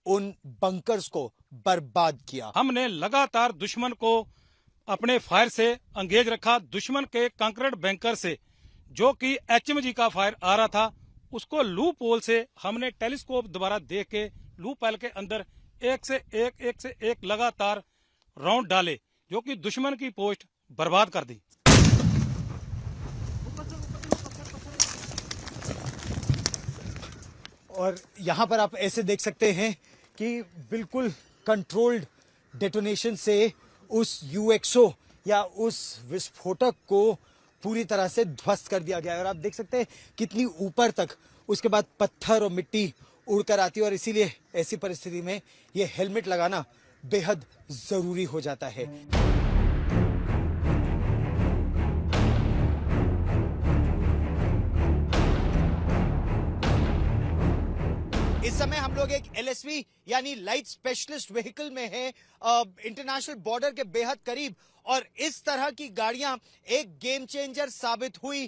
उन बंकर्स को बर्बाद किया। हमने लगातार दुश्मन को अपने फायर से अंगेज रखा। दुश्मन के कंक्रीट बैंकर से जो कि HMG का फायर आ रहा था, उसको लूप होल से हमने टेलीस्कोप द्वारा देख के लूप होल के अंदर एक से एक लगातार राउंड डाले, जो कि दुश्मन की पोस्ट बर्बाद कर दी। और यहां पर आप ऐसे देख सकते हैं कि बिल्कुल कंट्रोल्ड डेटोनेशन से उस UXO या उस विस्फोटक को पूरी तरह से ध्वस्त कर दिया गया है। और आप देख सकते हैं कितनी ऊपर तक उसके बाद पत्थर और मिट्टी उड़कर आती है, और इसीलिए ऐसी परिस्थिति में ये हेलमेट लगाना बेहद जरूरी हो जाता है। इस समय हम लोग एक LSV यानी लाइट स्पेशलिस्ट व्हीकल में हैं, इंटरनेशनल बॉर्डर के बेहद करीब। और इस तरह की गाड़ियां एक गेम चेंजर साबित हुई।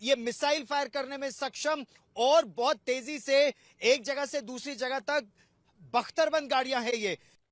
ये मिसाइल फायर करने में सक्षम और बहुत तेजी से एक जगह से दूसरी जगह तक बख्तरबंद गाड़ियां हैं ये।